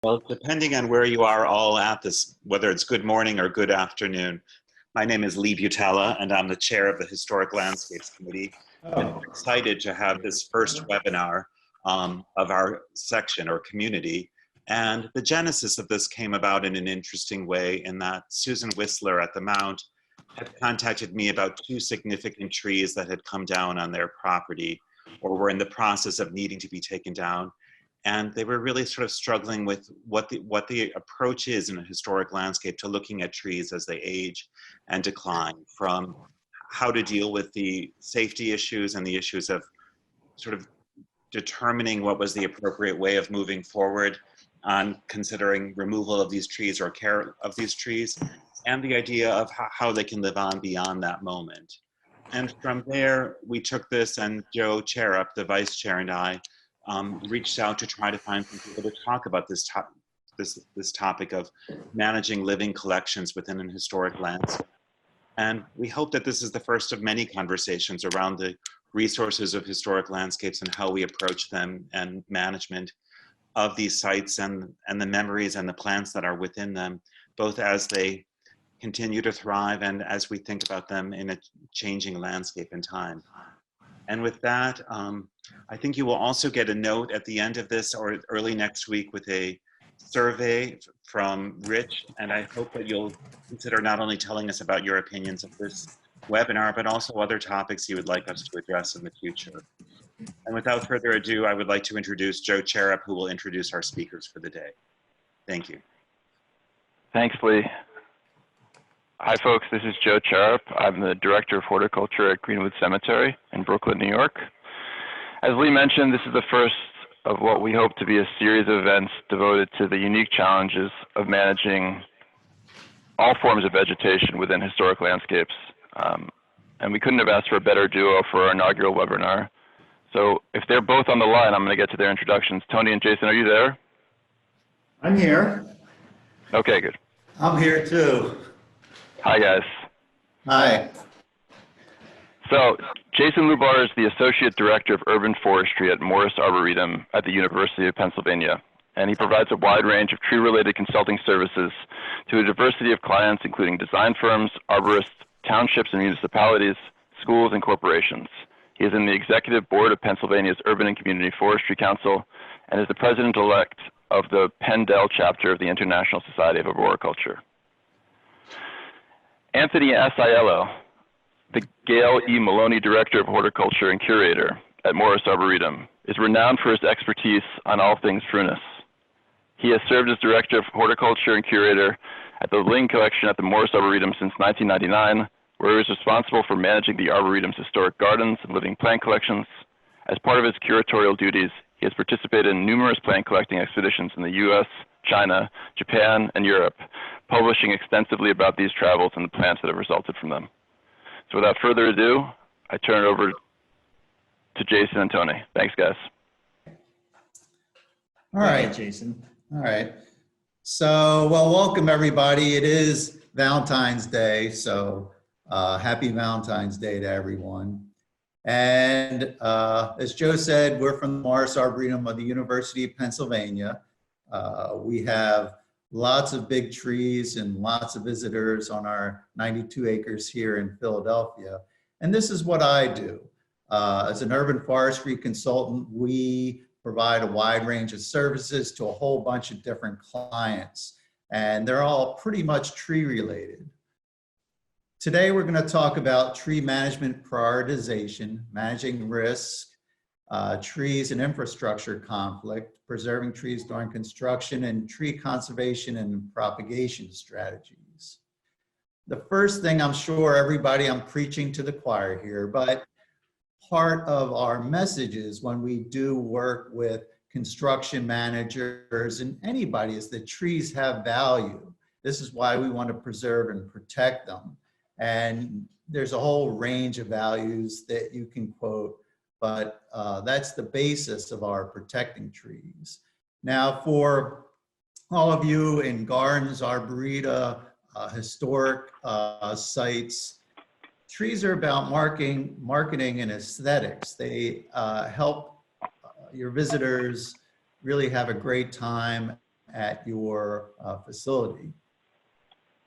Well, depending on where you are all at this, whether it's good morning or good afternoon, my name is Buttala, and I'm the chair of the Historic Landscapes Committee. And we're excited to have this first webinar of our section or community. And the genesis of this came about in an interesting way in that Susan Whistler at the Mount had contacted me about two significant trees that had come down on their property or were in the process of needing to be taken down. And they were really sort of struggling with what the approach is in a historic landscape to looking at trees as they age and decline, from how to deal with the safety issues and the issues of sort of determining what was the appropriate way of moving forward on considering removal of these trees or care of these trees, and the idea of how they can live on beyond that moment. And from there, we took this, and Joe Charap, the vice chair, and I reached out to try to find some people to talk about this topic of managing living collections within an historic landscape. And we hope that this is the first of many conversations around the resources of historic landscapes and how we approach them and management of these sites and the memories and the plants that are within them, both as they continue to thrive and as we think about them in a changing landscape in time. And with that, I think you will also get a note at the end of this or early next week with a survey from Rich, and I hope that you'll consider not only telling us about your opinions of this webinar, but also other topics you would like us to address in the future. And without further ado, I would like to introduce Joe Charap, who will introduce our speakers for the day. Thank you. Thanks, Lee. Hi, folks. This is Joe Charap. I'm the Director of Horticulture at Greenwood Cemetery in Brooklyn, New York. As Lee mentioned, this is the first of what we hope to be a series of events devoted to the unique challenges of managing all forms of vegetation within historic landscapes. And we couldn't have asked for a better duo for our inaugural webinar. So if they're both on the line, I'm going to get to their introductions. Tony and Jason, are you there? I'm here. Okay, good. I'm here too. Hi, guys. Hi. So Jason Lubar is the Associate Director of Urban Forestry at Morris Arboretum at the University of Pennsylvania, and he provides a wide range of tree-related consulting services to a diversity of clients, including design firms, arborists, townships and municipalities, schools, and corporations. He is in the Executive Board of Pennsylvania's Urban and Community Forestry Council and is the President-elect of the Untitled Chapter of the International Society of Arboriculture. Anthony S. Aiello, the Gail E. Maloney Director of Horticulture and Curator at Morris Arboretum, is renowned for his expertise on all things prunus. He has served as Director of Horticulture and Curator at the Ling Collection at the Morris Arboretum since 1999, where he was responsible for managing the Arboretum's historic gardens and living plant collections. As part of his curatorial duties, he has participated in numerous plant collecting expeditions in the US, China, Japan, and Europe, publishing extensively about these travels and the plants that have resulted from them. So without further ado, I turn it over to Jason and Tony. Thanks, guys. All right, Jason. All right. So, well, welcome everybody. It is Valentine's Day, so happy Valentine's Day to everyone. And as Joe said, we're from the Morris Arboretum of the University of Pennsylvania. We have lots of big trees and lots of visitors on our 92 acres here in Philadelphia. And this is what I do. As an urban forestry consultant, we provide a wide range of services to a whole bunch of different clients, and they're all pretty much tree related. Today, we're going to talk about tree management prioritization, managing risk, trees and infrastructure conflict, preserving trees during construction, and tree conservation and propagation strategies. The first thing, I'm sure everybody, I'm preaching to the choir here, but part of our messages when we do work with construction managers and anybody is that trees have value. This is why we want to preserve and protect them. And there's a whole range of values that you can quote, but that's the basis of our protecting trees. Now, for all of you in gardens, arboreta, historic sites, trees are about marketing and aesthetics. They help your visitors really have a great time at your facility.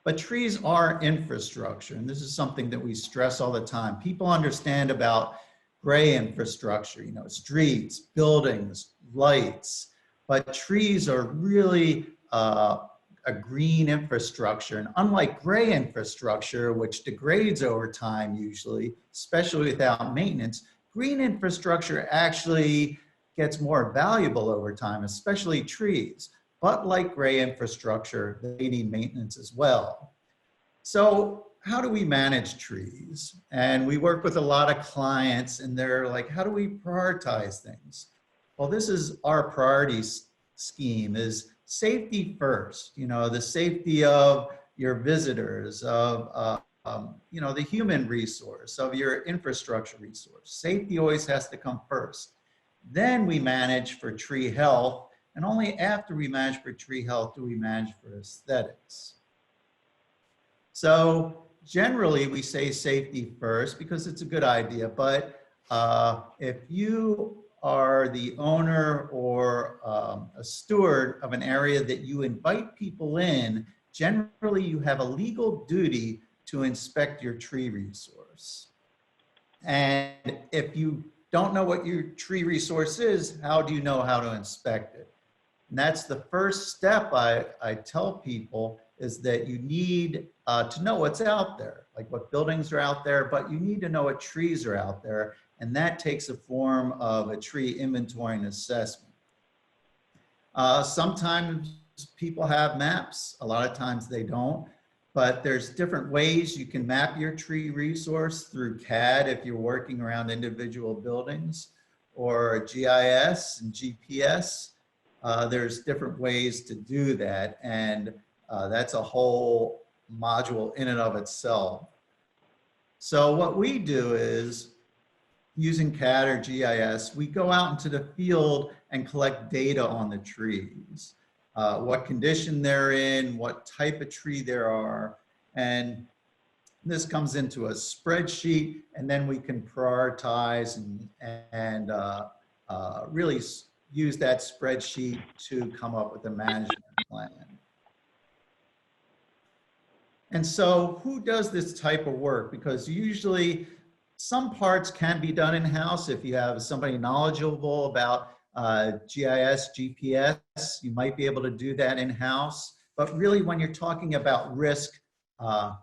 But trees are infrastructure, and this is something that we stress all the time. People understand about gray infrastructure, you know, streets, buildings, lights, but trees are really a green infrastructure. And unlike gray infrastructure, which degrades over time usually, especially without maintenance, green infrastructure actually gets more valuable over time, especially trees. But like gray infrastructure, they need maintenance as well. So how do we manage trees? And we work with a lot of clients and they're like, how do we prioritize things? Well, this is our priority scheme, is safety first. You know, the safety of your visitors, of you know, the human resource, of your infrastructure resource. Safety always has to come first. Then we manage for tree health, and only after we manage for tree health do we manage for aesthetics. So generally we say safety first because it's a good idea, but if you are the owner or a steward of an area that you invite people in, generally you have a legal duty to inspect your tree resource. And if you don't know what your tree resource is, how do you know how to inspect it? And that's the first step I tell people, is that you need to know what's out there, like what buildings are out there, but you need to know what trees are out there. And that takes a form of a tree inventory and assessment. Sometimes people have maps, a lot of times they don't, but there's different ways you can map your tree resource through CAD if you're working around individual buildings, or GIS and GPS. There's different ways to do that, and that's a whole module in and of itself. So what we do is, using CAD or GIS, we go out into the field and collect data on the trees, what condition they're in, what type of tree there are, and this comes into a spreadsheet, and then we can prioritize and really use that spreadsheet to come up with a management plan. And so who does this type of work? Because usually some parts can be done in-house. If you have somebody knowledgeable about GIS, GPS, you might be able to do that in-house. But really, when you're talking about risk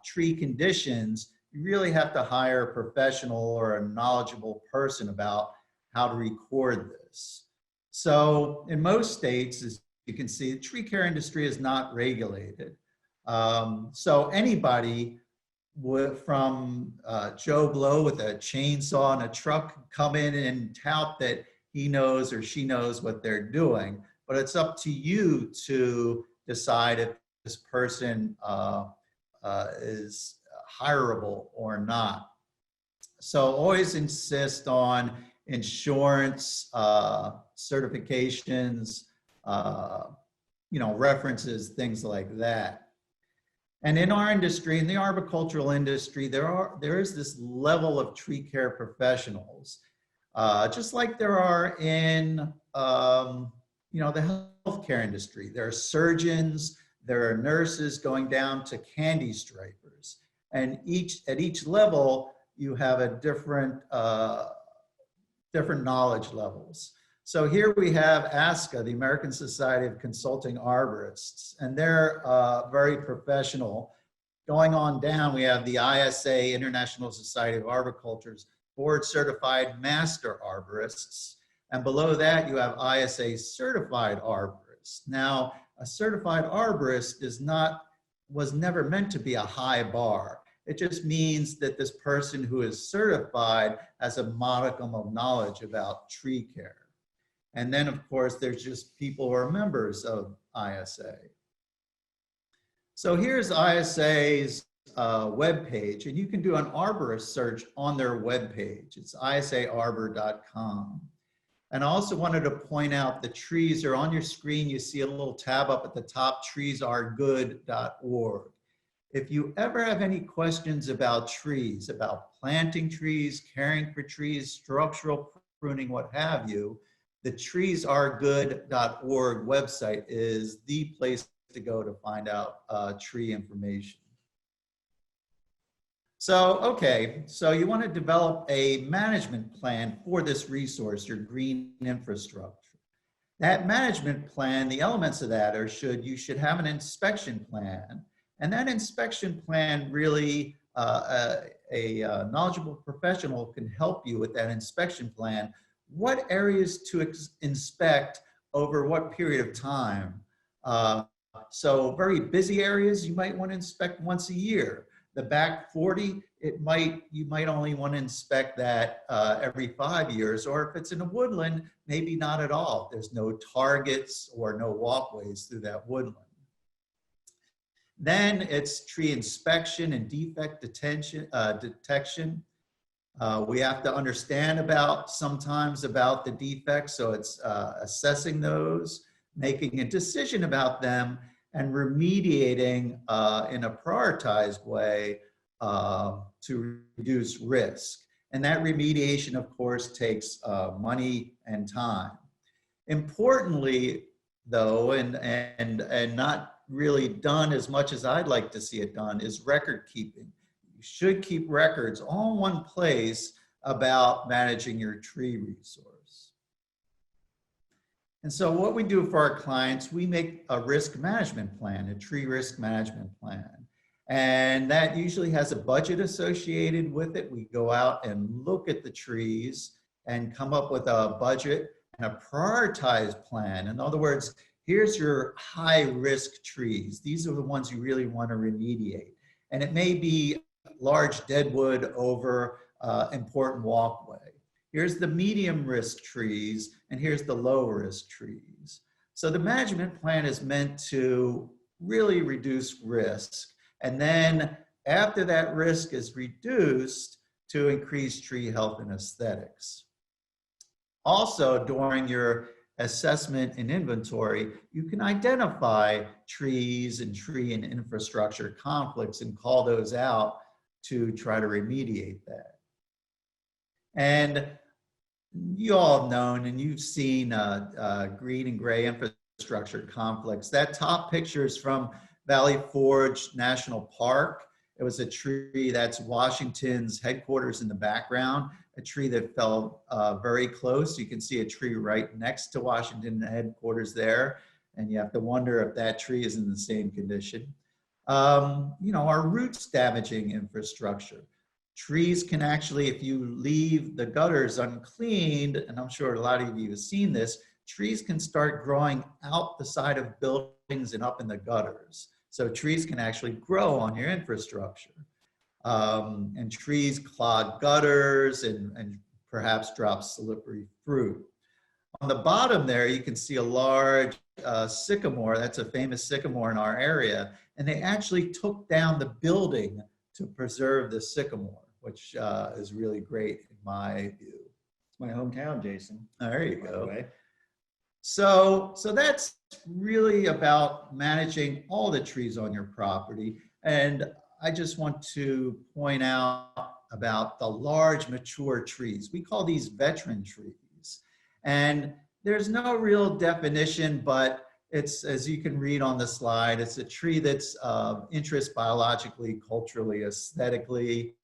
tree conditions, you really have to hire a professional or a knowledgeable person about how to record this. So in most states, as you can see, the tree care industry is not regulated. So anybody from Joe Blow with a chainsaw and a truck come in and tout that he knows or she knows what they're doing, but it's up to you to decide if this person is hireable or not. So always insist on insurance, certifications, you know, references, things like that. And in our industry, in the arboricultural industry, there is this level of tree care professionals, just like there are in you know, the healthcare industry. There are surgeons, there are nurses, going down to candy stripers, and at each level you have a different different knowledge levels. So here we have ASCA, the American Society of Consulting Arborists, and they're very professional. Going on down, we have the ISA, International Society of Arboriculture's board certified master arborists. And below that, you have ISA certified arborists. Now, a certified arborist was never meant to be a high bar. It just means that this person who is certified has a modicum of knowledge about tree care. And then, of course, there's just people who are members of ISA. So here's ISA's webpage, and you can do an arborist search on their webpage. It's isaarbor.com. And I also wanted to point out the trees are on your screen. You see a little tab up at the top, treesaregood.org. If you ever have any questions about trees, about planting trees, caring for trees, structural pruning, what have you, the treesaregood.org website is the place to go to find out tree information. So, okay, so you want to develop a management plan for this resource, your green infrastructure. That management plan, the elements of that are you should have an inspection plan, and that inspection plan really, a knowledgeable professional can help you with that inspection plan. What areas to inspect over what period of time? So very busy areas, you might want to inspect once a year. The back 40, you might only want to inspect that every 5 years, or if it's in a woodland, maybe not at all. There's no targets or no walkways through that woodland. Then it's tree inspection and defect detection. We have to understand sometimes about the defects, so it's assessing those, making a decision about them, and remediating in a prioritized way to reduce risk. And that remediation, of course, takes money and time. Importantly, though, and not really done as much as I'd like to see it done, is record keeping. You should keep records all in one place about managing your tree resource. And so what we do for our clients, we make a risk management plan, a tree risk management plan. And that usually has a budget associated with it. We go out and look at the trees and come up with a budget and a prioritized plan. In other words, here's your high risk trees. These are the ones you really want to remediate. And it may be large deadwood over important walkway. Here's the medium risk trees, and here's the low risk trees. So the management plan is meant to really reduce risk. And then after that risk is reduced, to increase tree health and aesthetics. Also, during your assessment and inventory, you can identify trees and tree and infrastructure conflicts and call those out to try to remediate that. And you all have known and you've seen green and gray infrastructure conflicts. That top picture is from Valley Forge National Park. It was a tree that's Washington's headquarters in the background, a tree that fell very close. You can see a tree right next to Washington headquarters there, and you have to wonder if that tree is in the same condition. You know, our roots damaging infrastructure. Trees can actually, if you leave the gutters uncleaned, and I'm sure a lot of you have seen this, trees can start growing out the side of buildings and up in the gutters. So trees can actually grow on your infrastructure. And trees clog gutters and perhaps drop slippery fruit. On the bottom there, you can see a large sycamore. That's a famous sycamore in our area. And they actually took down the building to preserve the sycamore, which is really great in my view. It's my hometown, Jason. There you By the go. way. So that's really about managing all the trees on your property. And I just want to point out about the large mature trees. We call these veteran trees. And there's no real definition, but it's, as you can read on the slide, it's a tree that's of interest biologically, culturally, aesthetically.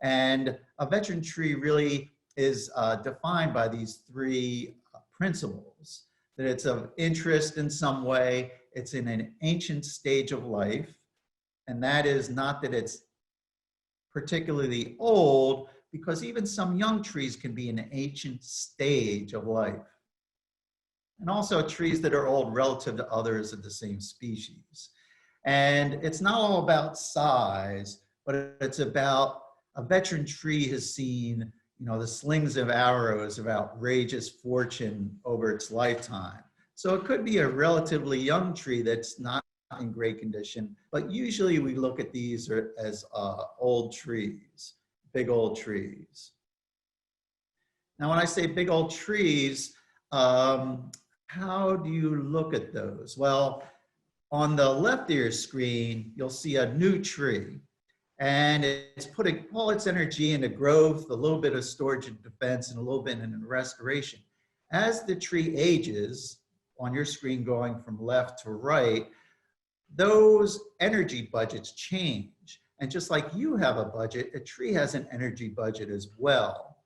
And a veteran tree really is defined by these three principles. That it's of interest in some way, it's in an ancient stage of life, and that is not that it's particularly old, because even some young trees can be in an ancient stage of life. And also trees that are old relative to others of the same species. And it's not all about size, but it's about a veteran tree has seen, you know, the slings of arrows of outrageous fortune over its lifetime. So it could be a relatively young tree that's not in great condition, but usually we look at these as old trees, big old trees. Now, when I say big old trees, how do you look at those? Well, on the left of your screen, you'll see a new tree. And it's putting all its energy into growth, a little bit of storage and defense, and a little bit in restoration. as the tree ages, on your screen going from left to right, those energy budgets change. And just like you have a budget, a tree has an energy budget as well.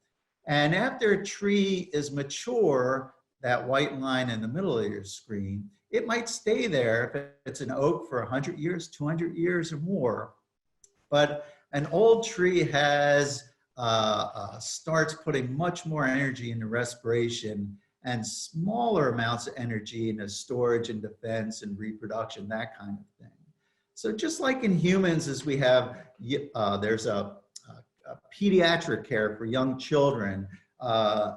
And after a tree is mature, that white line in the middle of your screen, it might stay there if it's an oak for 100 years, 200 years or more. But an old tree has starts putting much more energy into respiration and smaller amounts of energy into storage and defense and reproduction, that kind of thing. So just like in humans, as we have, there's a pediatric care for young children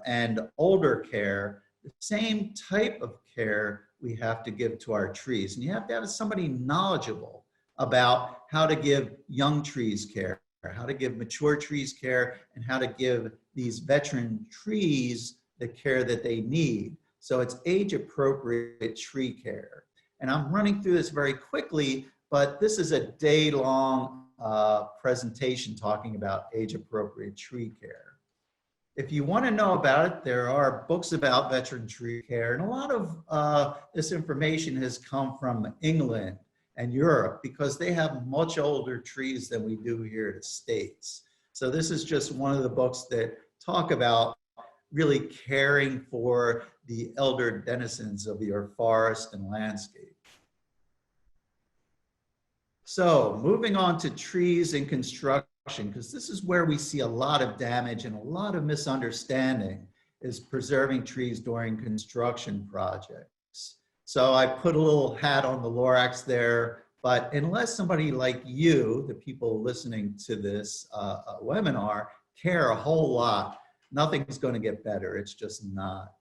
and older care, the same type of care we have to give to our trees. And you have to have somebody knowledgeable about how to give young trees care, how to give mature trees care, and how to give these veteran trees the care that they need. So it's age-appropriate tree care. And I'm running through this very quickly, but this is a day-long presentation talking about age-appropriate tree care. If you want to know about it, there are books about veteran tree care, and a lot of this information has come from England and Europe because they have much older trees than we do here in the States. So this is just one of the books that talk about really caring for the elder denizens of your forest and landscape. So moving on to trees and construction, because this is where we see a lot of damage and a lot of misunderstanding, is preserving trees during construction projects. So I put a little hat on the Lorax there, but unless somebody like you, the people listening to this webinar, care a whole lot, nothing's going to get better. It's just not.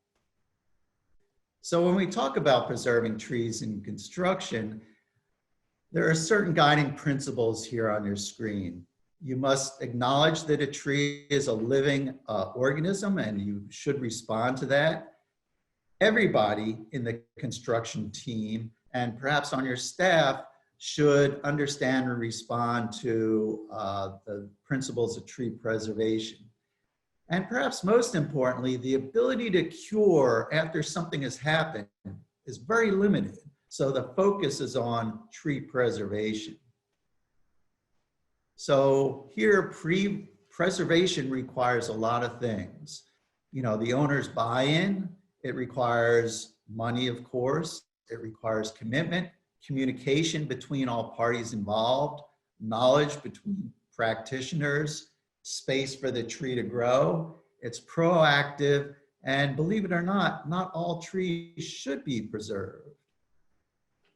So when we talk about preserving trees in construction, there are certain guiding principles here on your screen. You must acknowledge that a tree is a living organism and you should respond to that. Everybody in the construction team and perhaps on your staff should understand and respond to the principles of tree preservation. And perhaps most importantly, the ability to cure after something has happened is very limited. So the focus is on tree preservation. So here, preservation requires a lot of things. You know, the owner's buy-in, it requires money, of course, it requires commitment, communication between all parties involved, knowledge between practitioners, space for the tree to grow. It's proactive, and believe it or not all trees should be preserved.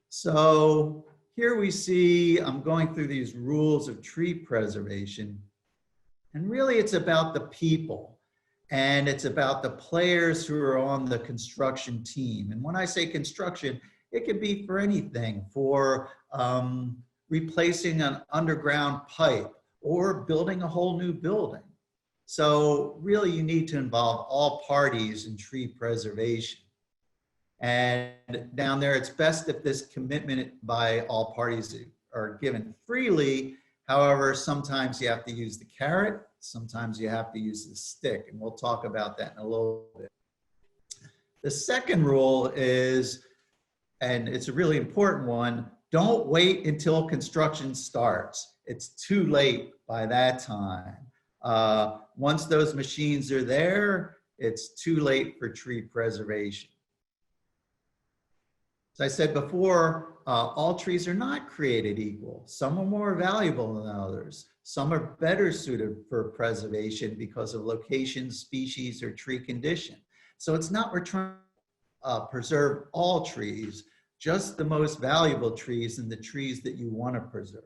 So here we see, I'm going through these rules of tree preservation, and really it's about the people, and it's about the players who are on the construction team. And when I say construction, it could be for anything, for replacing an underground pipe, or building a whole new building. So really you need to involve all parties in tree preservation. And down there, it's best if this commitment by all parties are given freely. However, sometimes you have to use the carrot, sometimes you have to use the stick, and we'll talk about that in a little bit. The second rule is, and it's a really important one, don't wait until construction starts. It's too late by that time. Once those machines are there, it's too late for tree preservation. As I said before, all trees are not created equal. Some are more valuable than others. Some are better suited for preservation because of location, species, or tree condition. So it's not we're trying to preserve all trees, just the most valuable trees and the trees that you want to preserve.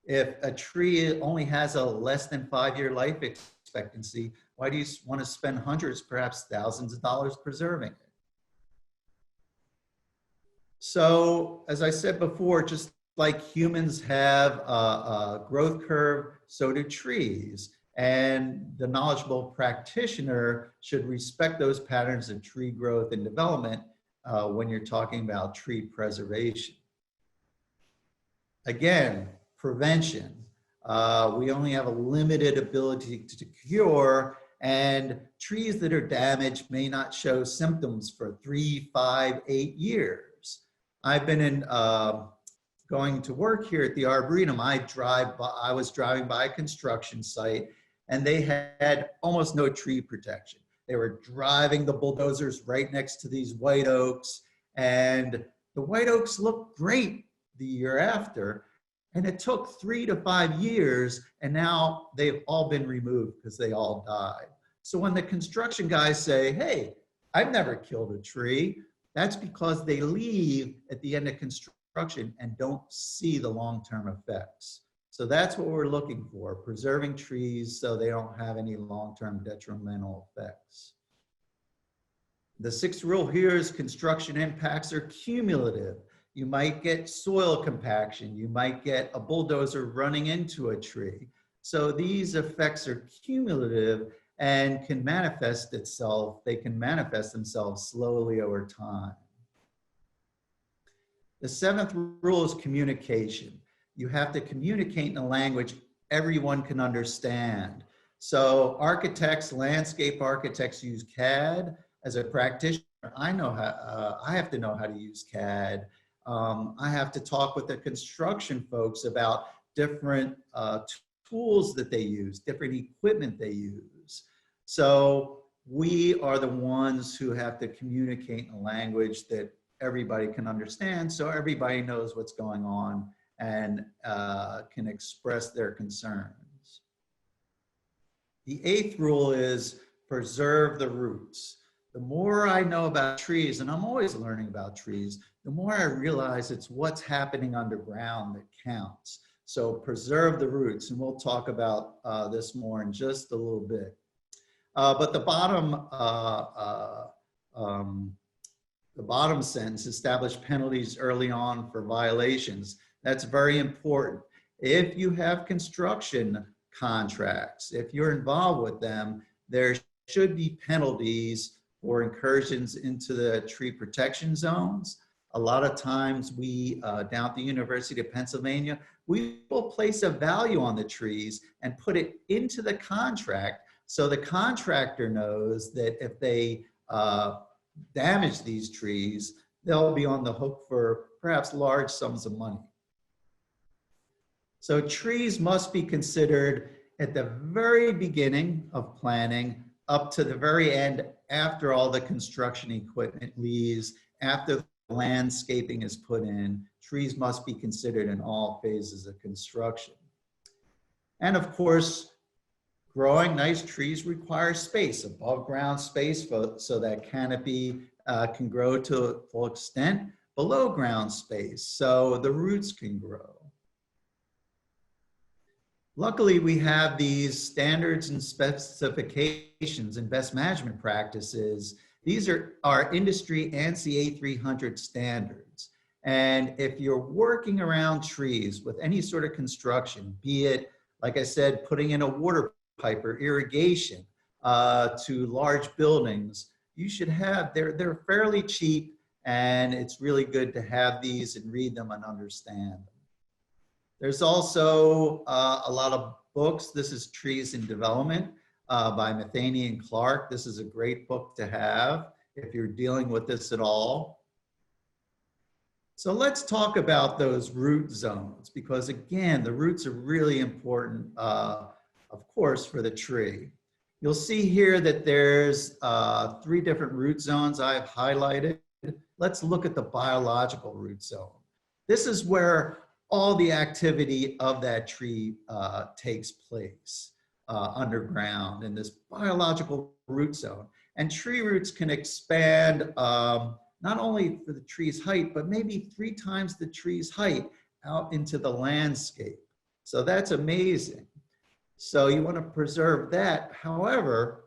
If a tree only has a less than 5-year life expectancy, why do you want to spend hundreds, perhaps thousands of dollars preserving it? So, as I said before, just like humans have a growth curve, so do trees. And the knowledgeable practitioner should respect those patterns of tree growth and development when you're talking about tree preservation. Again, prevention. We only have a limited ability to cure, And trees that are damaged may not show symptoms for 3, 5, 8 years. I've been going to work here at the Arboretum. I was driving by a construction site and they had almost no tree protection. They were driving the bulldozers right next to these white oaks, and the white oaks looked great the year after. And it took 3 to 5 years, and now they've all been removed because they all died. So when the construction guys say, hey, I've never killed a tree, that's because they leave at the end of construction and don't see the long-term effects. So that's what we're looking for, preserving trees so they don't have any long-term detrimental effects. The sixth rule here is construction impacts are cumulative. You might get soil compaction. You might get a bulldozer running into a tree. So these effects are cumulative and can manifest itself. They can manifest themselves slowly over time. The seventh rule is communication. You have to communicate in a language everyone can understand. So architects, landscape architects use CAD. As a practitioner, I have to know how to use CAD. I have to talk with the construction folks about different tools that they use, different equipment they use. So we are the ones who have to communicate in a language that everybody can understand, so everybody knows what's going on and can express their concerns. The eighth rule is preserve the roots. The more I know about trees, and I'm always learning about trees, the more I realize it's what's happening underground that counts. So preserve the roots, and we'll talk about this more in just a little bit. But the bottom sentence, establish penalties early on for violations. That's very important. If you have construction contracts, if you're involved with them, there should be penalties for incursions into the tree protection zones. A lot of times we, down at the University of Pennsylvania, we will place a value on the trees and put it into the contract so the contractor knows that if they damage these trees, they'll be on the hook for perhaps large sums of money. So trees must be considered at the very beginning of planning up to the very end after all the construction equipment leaves, after the landscaping is put in. Trees must be considered in all phases of construction. And of course, growing nice trees requires space, above ground space so that canopy can grow to full extent, below ground space so the roots can grow. Luckily, we have these standards and specifications and best management practices. These are our industry ANSI A300 standards. And if you're working around trees with any sort of construction, be it, like I said, putting in a water pipe or irrigation to large buildings, you should have, they're fairly cheap, and it's really good to have these and read them and understand them. There's also a lot of books. This is Trees in Development by Matheny and Clark. This is a great book to have if you're dealing with this at all. So let's talk about those root zones, because again, the roots are really important, of course, for the tree. You'll see here that there's 3 different root zones I've highlighted. Let's look at the biological root zone. This is where all the activity of that tree takes place underground in this biological root zone. And tree roots can expand not only for the tree's height, but maybe 3 times the tree's height out into the landscape. So that's amazing. So you want to preserve that. However,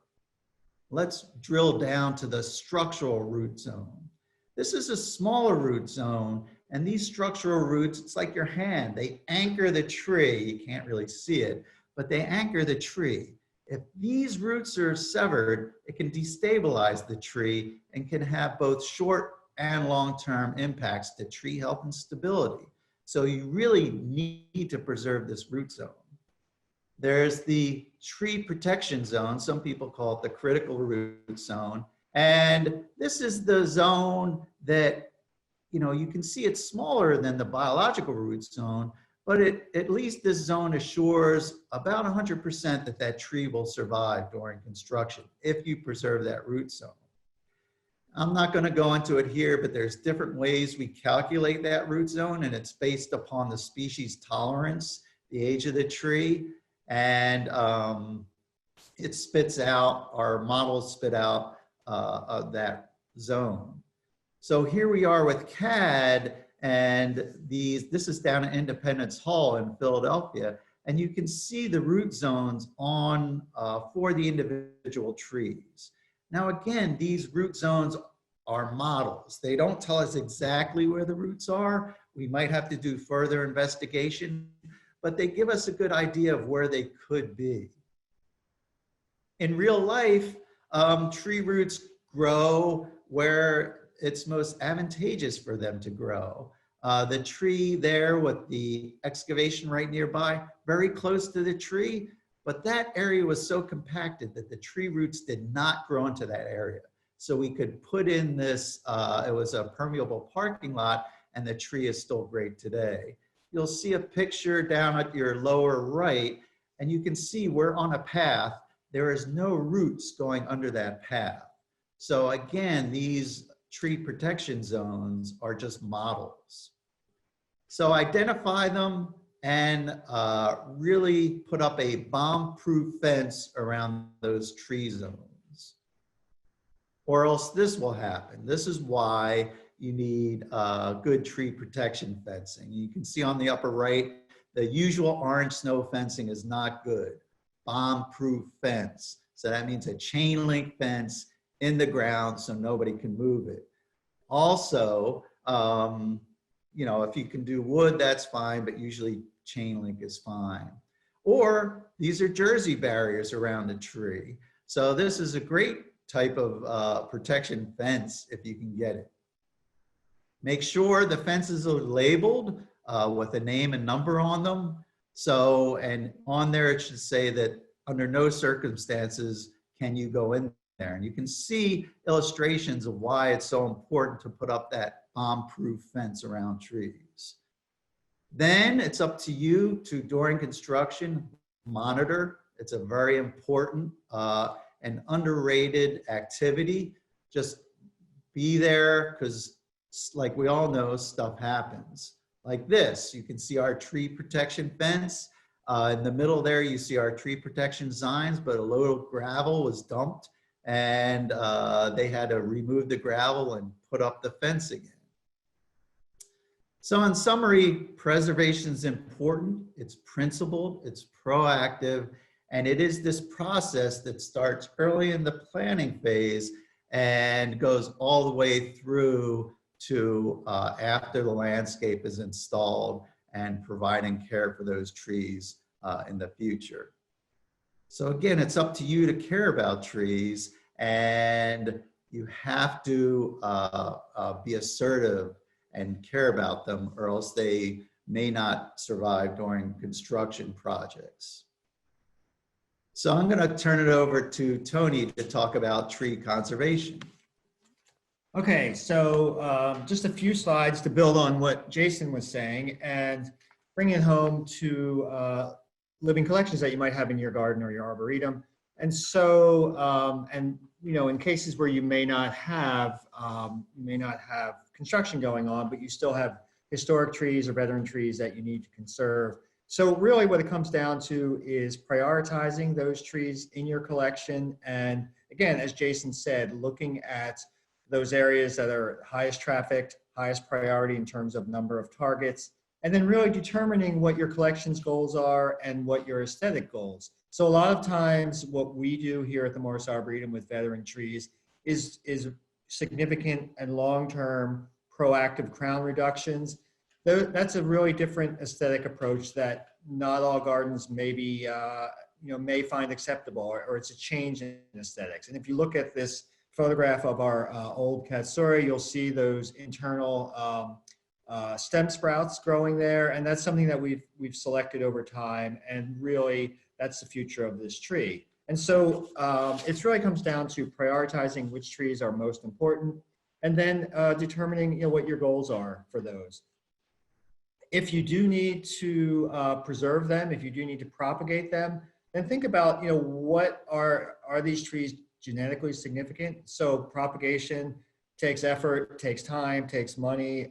let's drill down to the structural root zone. This is a smaller root zone, and these structural roots, it's like your hand. They anchor the tree. You can't really see it, but they anchor the tree. If these roots are severed, it can destabilize the tree and can have both short and long-term impacts to tree health and stability. So you really need to preserve this root zone. There's the tree protection zone. Some people call it the critical root zone. And this is the zone that, you can see it's smaller than the biological root zone, but at least this zone assures about 100% that that tree will survive during construction if you preserve that root zone. I'm not going to go into it here, but there's different ways we calculate that root zone, and it's based upon the species tolerance, the age of the tree, and it spits out, our models spit out of that zone. So here we are with CAD, and this is down at Independence Hall in Philadelphia, and you can see the root zones on for the individual trees. Now again, these root zones are models. They don't tell us exactly where the roots are. We might have to do further investigation, but they give us a good idea of where they could be. In real life, tree roots grow where it's most advantageous for them to grow. The tree there with the excavation right nearby, very close to the tree, but that area was so compacted that the tree roots did not grow into that area. So we could put in this, it was a permeable parking lot, and the tree is still great today. You'll see a picture down at your lower right, and you can see we're on a path. There is no roots going under that path. So again, these tree protection zones are just models. So identify them and really put up a bomb-proof fence around those tree zones, or else this will happen. This is why you need good tree protection fencing. You can see on the upper right, the usual orange snow fencing is not good. Bomb-proof fence. So that means a chain link fence in the ground so nobody can move it. Also, if you can do wood, that's fine, but usually chain link is fine. Or these are Jersey barriers around the tree. So this is a great type of protection fence if you can get it. Make sure the fences are labeled with a name and number on them. So, and on there it should say that under no circumstances can you go in there. And you can see illustrations of why it's so important to put up that bomb-proof fence around trees. Then it's up to you to, during construction, monitor. It's a very important and underrated activity. Just be there, because like we all know, stuff happens. Like this, you can see our tree protection fence. In the middle there, you see our tree protection signs, but a load of gravel was dumped, and they had to remove the gravel and put up the fence again. So in summary, preservation is important, it's principled, it's proactive, and it is this process that starts early in the planning phase and goes all the way through to after the landscape is installed and providing care for those trees in the future. So again, it's up to you to care about trees, and you have to be assertive and care about them, or else they may not survive during construction projects. So I'm going to turn it over to Tony to talk about tree conservation. Okay, so just a few slides to build on what Jason was saying and bring it home to living collections that you might have in your garden or your arboretum. And so, in cases where you may not have construction going on, but you still have historic trees or veteran trees that you need to conserve. So really what it comes down to is prioritizing those trees in your collection. And again, as Jason said, looking at those areas that are highest trafficked, highest priority in terms of number of targets, and then really determining what your collections goals are and what your aesthetic goals. So a lot of times what we do here at the Morris Arboretum with veteran trees is significant and long-term proactive crown reductions. That's a really different aesthetic approach that not all gardens maybe may find acceptable, or it's a change in aesthetics. And if you look at this photograph of our old Katsuri, you'll see those internal stem sprouts growing there, and that's something that we've selected over time and really that's the future of this tree. And so it really comes down to prioritizing which trees are most important, and then determining what your goals are for those. If you do need to preserve them, if you do need to propagate them, then think about what are these trees genetically significant? So propagation takes effort, takes time, takes money.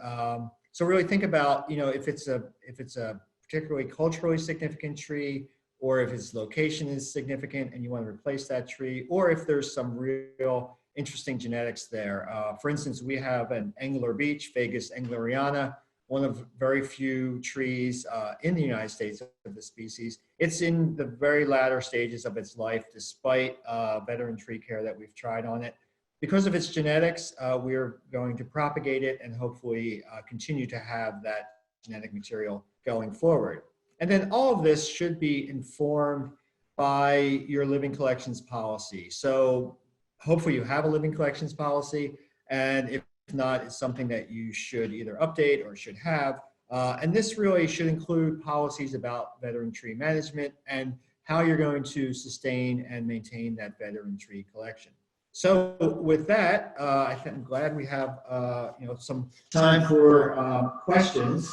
So really think about if it's a particularly culturally significant tree, or if its location is significant and you want to replace that tree, or if there's some real interesting genetics there. For instance, we have an angular beech, Fagus angleriana, one of very few trees in the United States of the species. It's in the very latter stages of its life, despite veteran tree care that we've tried on it. Because of its genetics, we're going to propagate it and hopefully continue to have that genetic material going forward. And then all of this should be informed by your living collections policy. So hopefully you have a living collections policy, and if not, it's something that you should either update or should have. And this really should include policies about veteran tree management and how you're going to sustain and maintain that veteran tree collection. So with that, I'm glad we have some time for questions.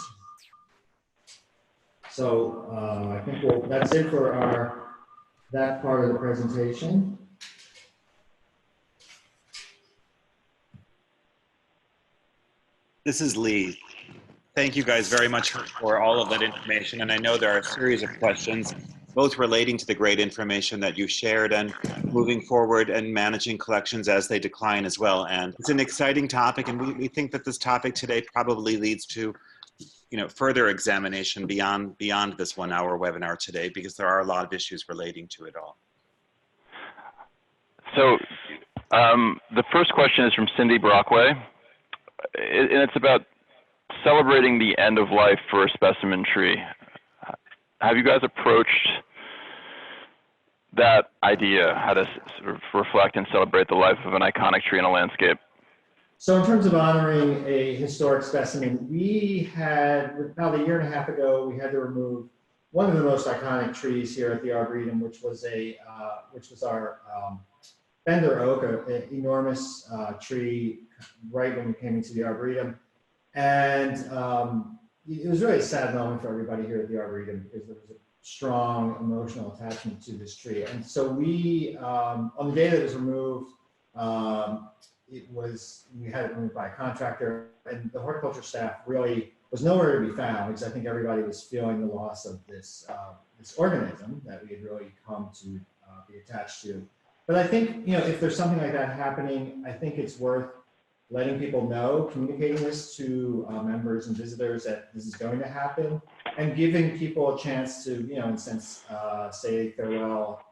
So I think that's it for that part of the presentation. This is Lee. Thank you guys very much for all of that information. And I know there are a series of questions, both relating to the great information that you shared and moving forward and managing collections as they decline as well. And it's an exciting topic, and we think that this topic today probably leads to further examination beyond this 1 hour webinar today, because there are a lot of issues relating to it all. So the first question is from Cindy Brockway, and it's about celebrating the end of life for a specimen tree. Have you guys approached that idea, how to sort of reflect and celebrate the life of an iconic tree in a landscape? So in terms of honoring a historic specimen, we had, about 1.5 years ago, we had to remove one of the most iconic trees here at the Arboretum, which was our Bender oak, an enormous tree right when we came into the Arboretum. And it was really a sad moment for everybody here at the Arboretum, because there was a strong emotional attachment to this tree. And so we, on the day that it was removed, we had it removed by a contractor, and the horticulture staff really was nowhere to be found, because I think everybody was feeling the loss of this organism that we had really come to be attached to. But I think, if there's something like that happening, I think it's worth letting people know, communicating this to members and visitors that this is going to happen, and giving people a chance to, in a sense, say farewell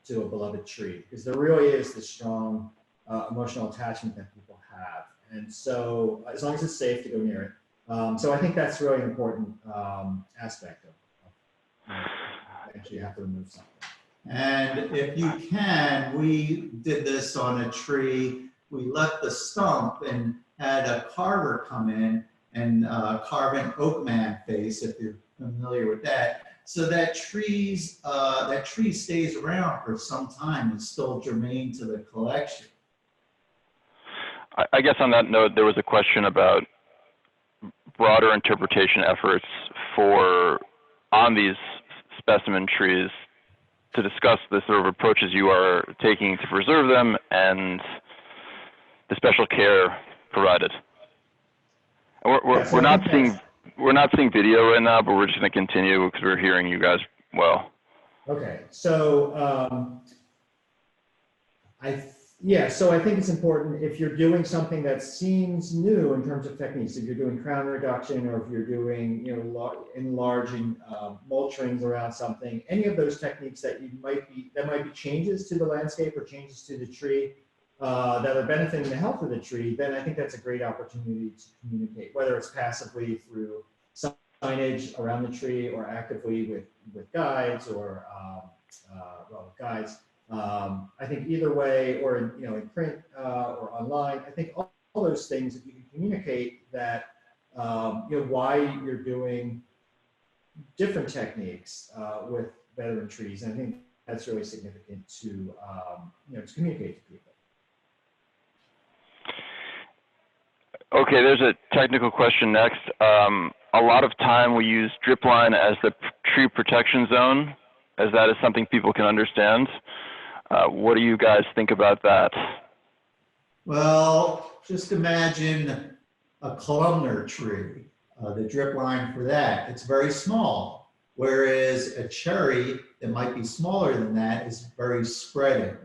to a beloved tree, because there really is this strong emotional attachment that people have. And so as long as it's safe to go near it. So I think that's really an important aspect of actually have to remove something. And if you can, we did this on a tree. We left the stump and had a carver come in and carve an oak man face, if you're familiar with that. So that tree stays around for some time and still germane to the collection. I guess on that note, there was a question about broader interpretation efforts on these specimen trees, to discuss the sort of approaches you are taking to preserve them and the special care provided. We're not seeing video right now, but we're just going to continue because we're hearing you guys well. Okay, so so I think it's important, if you're doing something that seems new in terms of techniques, if you're doing crown reduction, or if you're doing enlarging mulch rings around something, any of those techniques that might be changes to the landscape or changes to the tree that are benefiting the health of the tree, then I think that's a great opportunity to communicate, whether it's passively through signage around the tree or actively with guides or guides. I think either way, or in print or online, I think all those things, if you can communicate that why you're doing different techniques with veteran trees. And I think that's really significant to, to communicate to people. Okay, there's a technical question next. A lot of time we use drip line as the tree protection zone, as that is something people can understand. What do you guys think about that? Well, just imagine a columnar tree, the drip line for that. It's very small, whereas a cherry that might be smaller than that is very spreading.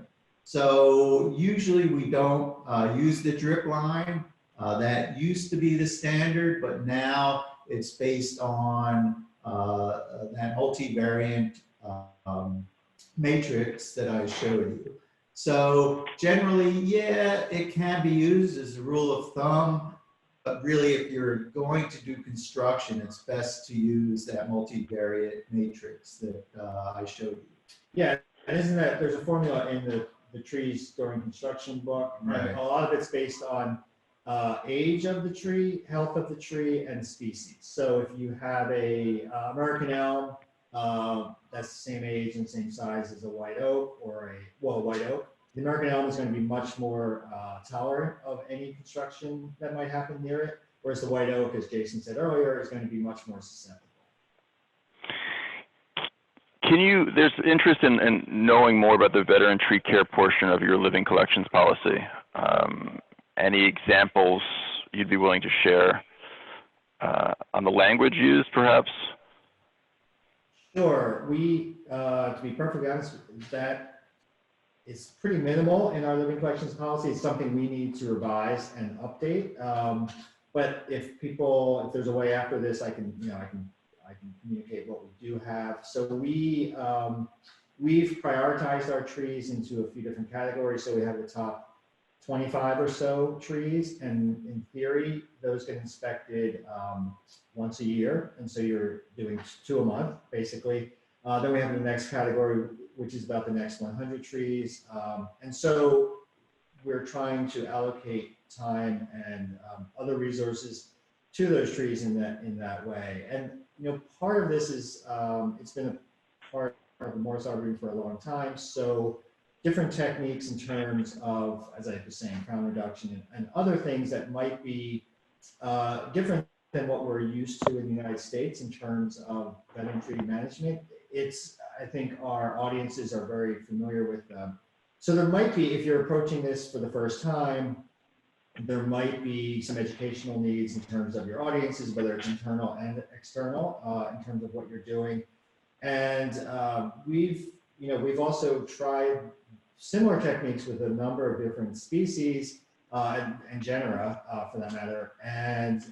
So usually we don't use the drip line. That used to be the standard, but now it's based on that multivariant matrix that I showed you. So generally, yeah, it can be used as a rule of thumb, but really if you're going to do construction, it's best to use that multivariate matrix that I showed you. Yeah, and isn't that, there's a formula in the trees during construction book, Right. and a lot of it's based on age of the tree, health of the tree, and species. So if you have a American elm, that's the same age and same size as a white oak or white oak. The American elm is going to be much more tolerant of any construction that might happen near it, whereas the white oak, as Jason said earlier, is going to be much more susceptible. There's interest in knowing more about the veteran tree care portion of your living collections policy. Any examples you'd be willing to share on the language used, perhaps? Sure. We, to be perfectly honest, that is pretty minimal in our living collections policy. It's something we need to revise and update. But if there's a way after this, I can communicate what we do have. So we've prioritized our trees into a few different categories. So we have the top 25 or so trees, and in theory, those get inspected once a year, and so you're doing 2 a month, basically. Then we have the next category, which is about the next 100 trees, and so we're trying to allocate time and other resources to those trees in that way. And part of this is it's been a part of the Morris Arboretum for a long time, so different techniques in terms of, as I was saying, crown reduction and other things that might be different than what we're used to in the United States in terms of veteran tree management. I think our audiences are very familiar with them. So there might be, if you're approaching this for the first time, there might be some educational needs in terms of your audiences, whether it's internal and external, in terms of what you're doing. And we've also tried similar techniques with a number of different species and genera, for that matter, and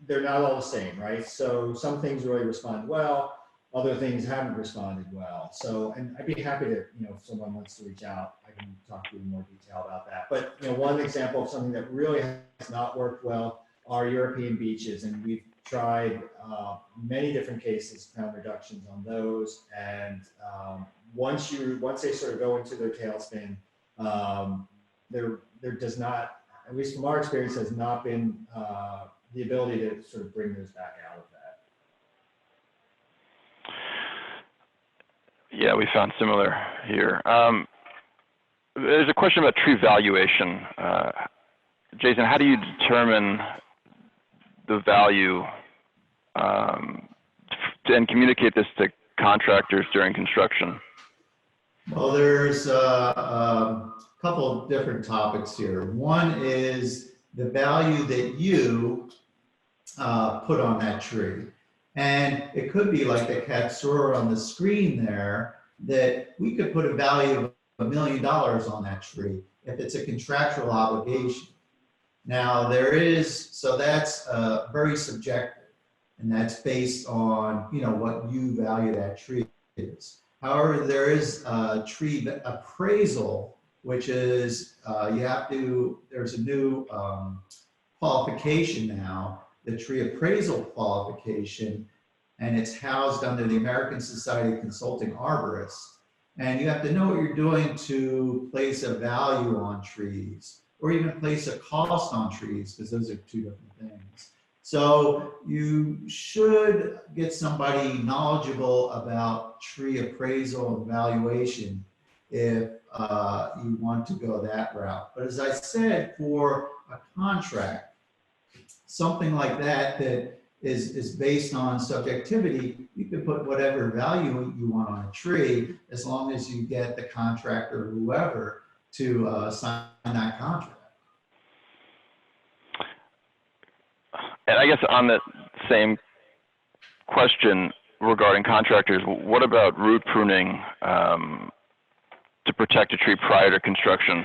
they're not all the same, right? So some things really respond well, other things haven't responded well. So, and I'd be happy to, if someone wants to reach out, I can talk to you in more detail about that. But one example of something that really has not worked well are European beeches, and we've tried many different cases, crown reductions on those, and once they sort of go into their tailspin, there does not, at least from our experience, has not been the ability to sort of bring those back out of that. Yeah, we found similar here. There's a question about tree valuation. Jason, how do you determine the value and communicate this to contractors during construction? Well, there's a couple of different topics here. One is the value that you put on that tree. And it could be like the Katsura on the screen there, that we could put a value of $1 million on that tree if it's a contractual obligation. Now so that's very subjective, and that's based on, what you value that tree is. However, there is a tree appraisal, which is there's a new qualification now, the tree appraisal qualification, and it's housed under the American Society of Consulting Arborists. And you have to know what you're doing to place a value on trees, or even place a cost on trees, because those are two different things. So you should get somebody knowledgeable about tree appraisal and valuation if you want to go that route. But as I said, for a contract, something like that that is based on subjectivity, you can put whatever value you want on a tree as long as you get the contractor or whoever to sign that contract. And I guess on the same question regarding contractors, what about root pruning to protect a tree prior to construction?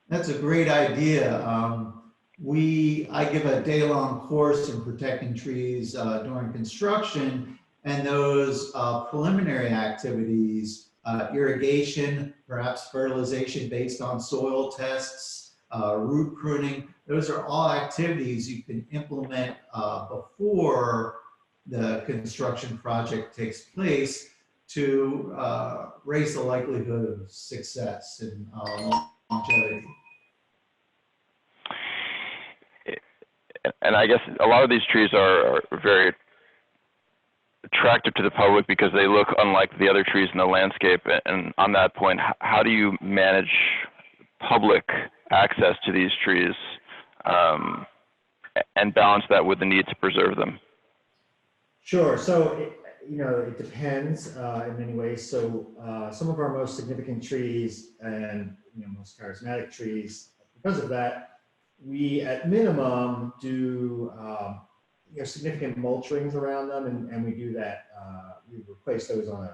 That's a great idea. I give a day-long course in protecting trees during construction, and those preliminary activities, irrigation, perhaps fertilization based on soil tests, root pruning, those are all activities you can implement before the construction project takes place to raise the likelihood of success and longevity. And I guess a lot of these trees are very attractive to the public because they look unlike the other trees in the landscape. And on that point, how do you manage public access to these trees and balance that with the need to preserve them? Sure. So, it depends in many ways. So some of our most significant trees and most charismatic trees, because of that, we at minimum do significant mulch rings around them, and we do that. We replace those on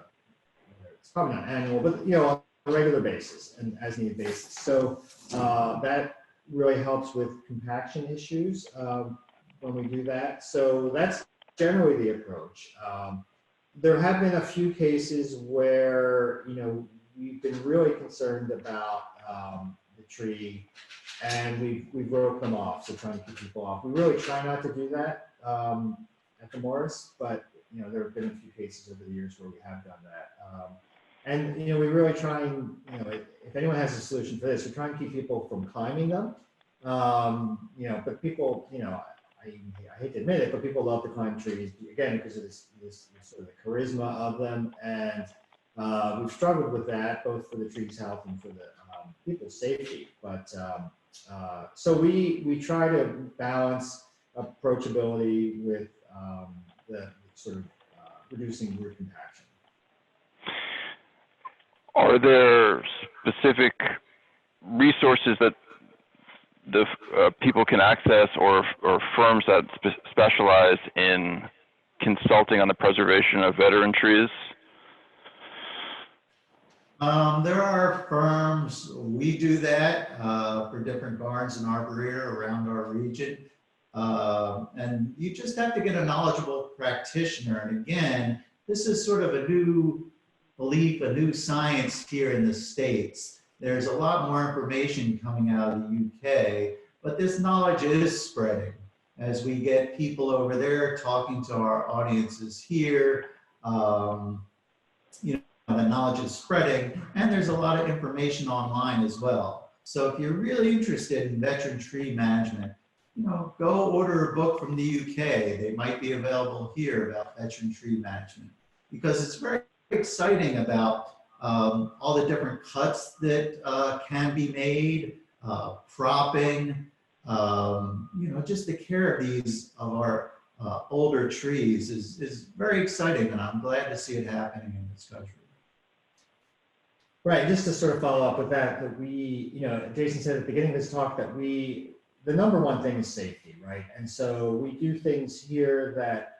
it's probably not annual, but on a regular basis and as needed basis. So that really helps with compaction issues when we do that. So that's generally the approach. There have been a few cases where we've been really concerned about the tree, and we broke them off, so trying to keep people off. We really try not to do that at the Morris, but there have been a few cases over the years where we have done that. And we really try and if anyone has a solution for this, we try and keep people from climbing them. But people, I hate to admit it, but people love to climb trees again because of this sort of the charisma of them, and we've struggled with that both for the tree's health and for the people's safety. But so we try to balance approachability with the sort of reducing root compaction. Are there specific resources that the people can access, or firms that specialize in consulting on the preservation of veteran trees? There are firms, we do that for different gardens and arboretum around our region. And you just have to get a knowledgeable practitioner. And again, this is sort of a new belief, a new science here in the States. There's a lot more information coming out of the UK, but this knowledge is spreading as we get people over there talking to our audiences here. The knowledge is spreading, and there's a lot of information online as well. So if you're really interested in veteran tree management, go order a book from the UK. They might be available here about veteran tree management, because it's very exciting about all the different cuts that can be made, propping, just the care of our older trees is very exciting, and I'm glad to see it happening in this country. Right, just to sort of follow up with that we, Jason said at the beginning of this talk that the number one thing is safety, right? And so we do things here that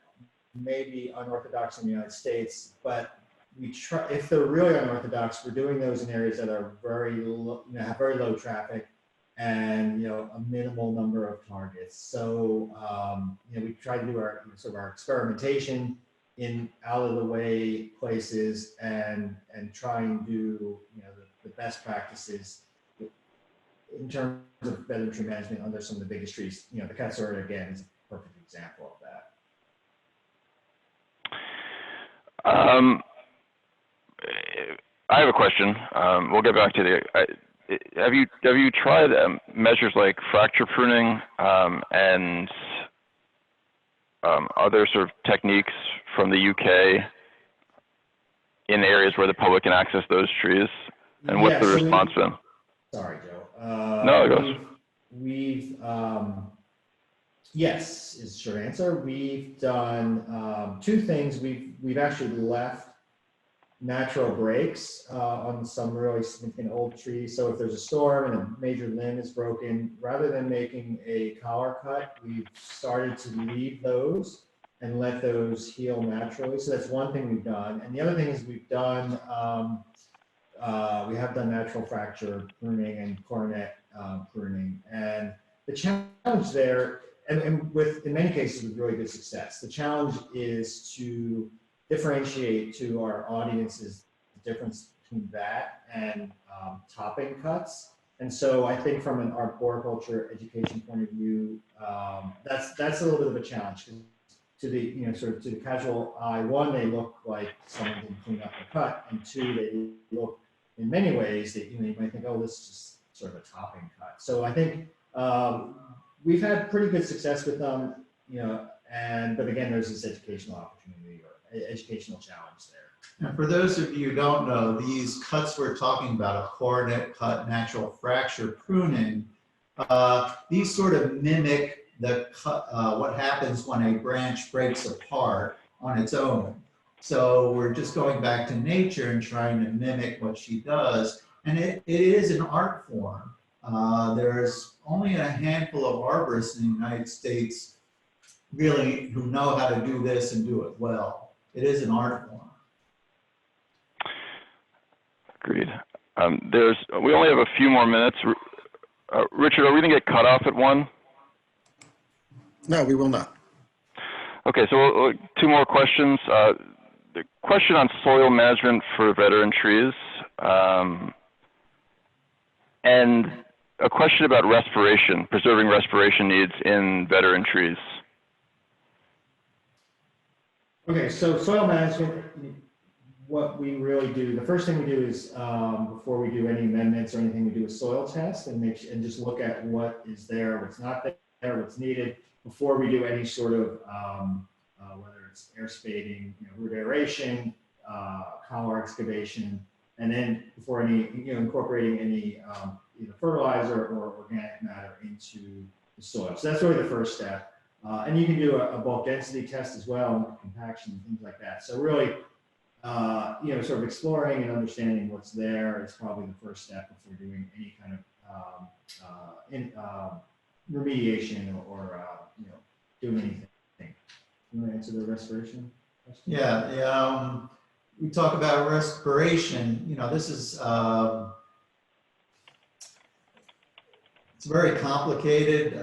may be unorthodox in the United States, but we try, if they're really unorthodox, we're doing those in areas that are very low, have very low traffic and, a minimal number of targets. So, we try to do our sort of our experimentation in out of the way places and try and do the best practices in terms of veteran tree management under some of the biggest trees. The Katsura again is a perfect example of that. I have a question. We'll get back to have you tried measures like fracture pruning and other sort of techniques from the UK in areas where the public can access those trees? And what's the response been? Sorry, Joe. No, it goes. Yes, is the short answer. We've done two things. We've actually left natural breaks on some really significant old trees. So if there's a storm and a major limb is broken, rather than making a collar cut, we've started to leave those and let those heal naturally. So that's one thing we've done. And the other thing is we have done natural fracture pruning and coronet pruning. And the challenge there, and in many cases with really good success, the challenge is to differentiate to our audiences the difference between that and topping cuts. And so I think from an arboriculture education point of view, that's a little bit of a challenge. To the to the casual eye, one, they look like someone can clean up the cut, and two, they look in many ways that you might think, oh, this is just sort of a topping cut. So I think we've had pretty good success with them, but again, there's this educational opportunity or educational challenge there. And for those of you who don't know, these cuts we're talking about, a coronet cut, natural fracture pruning, these sort of mimic the cut, what happens when a branch breaks apart on its own. So we're just going back to nature and trying to mimic what she does. And it is an art form. There's only a handful of arborists in the United States really who know how to do this and do it well. It is an art form. Agreed. We only have a few more minutes. Richard, are we going to get cut off at 1? No, we will not. Okay, so two more questions. The question on soil management for veteran trees, and a question about respiration, preserving respiration needs in veteran trees. Okay, so soil management, what we really do, the first thing we do is before we do any amendments or anything, we do a soil test and just look at what is there, what's not there, what's needed before we do any sort of whether it's air spading, root aeration, collar excavation, and then before any incorporating any either fertilizer or organic matter into the soil. So that's really the first step. And you can do a bulk density test as well, compaction and things like that. So really, sort of exploring and understanding what's there is probably the first step before doing any kind of remediation or doing anything. You want to answer the respiration question? Yeah. We talk about respiration. This is it's very complicated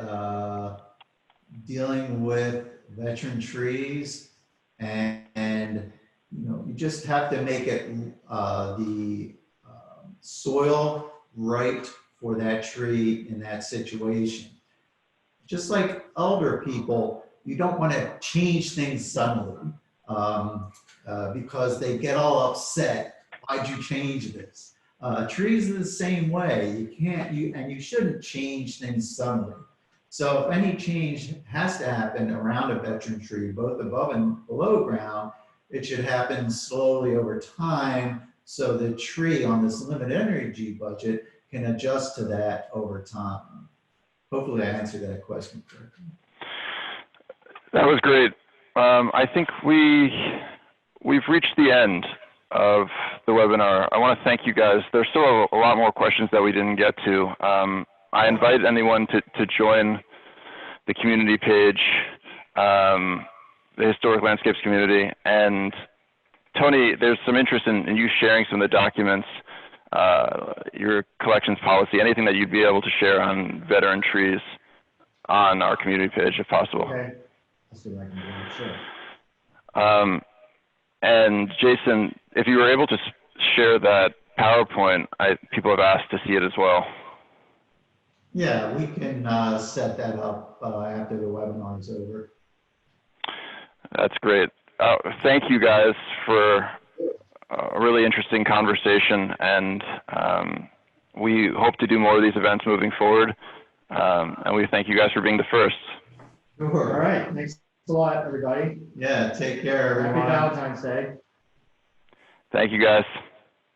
dealing with veteran trees, and you just have to make it the soil right for that tree in that situation. Just like elder people, you don't want to change things suddenly because they get all upset. Why'd you change this? Trees are the same way. You can't, and you shouldn't change things suddenly. So if any change has to happen around a veteran tree, both above and below ground, it should happen slowly over time so the tree on this limited energy budget can adjust to that over time. Hopefully I answered that question correctly. That was great. I think we've reached the end of the webinar. I want to thank you guys. There's still a lot more questions that we didn't get to. I invite anyone to join the community page, the Historic Landscapes community. And Tony, there's some interest in you sharing some of the documents, your collections policy, anything that you'd be able to share on veteran trees on our community page if possible. Okay. Let's see what I can do. Sure. And Jason, if you were able to share that PowerPoint, people have asked to see it as well. Yeah, we can set that up after the webinar is over. That's great. Thank you guys for a really interesting conversation, and we hope to do more of these events moving forward. And we thank you guys for being the first. Sure. All right. Thanks a lot, everybody. Yeah, take care, Happy everyone. Valentine's Day. Thank you, guys.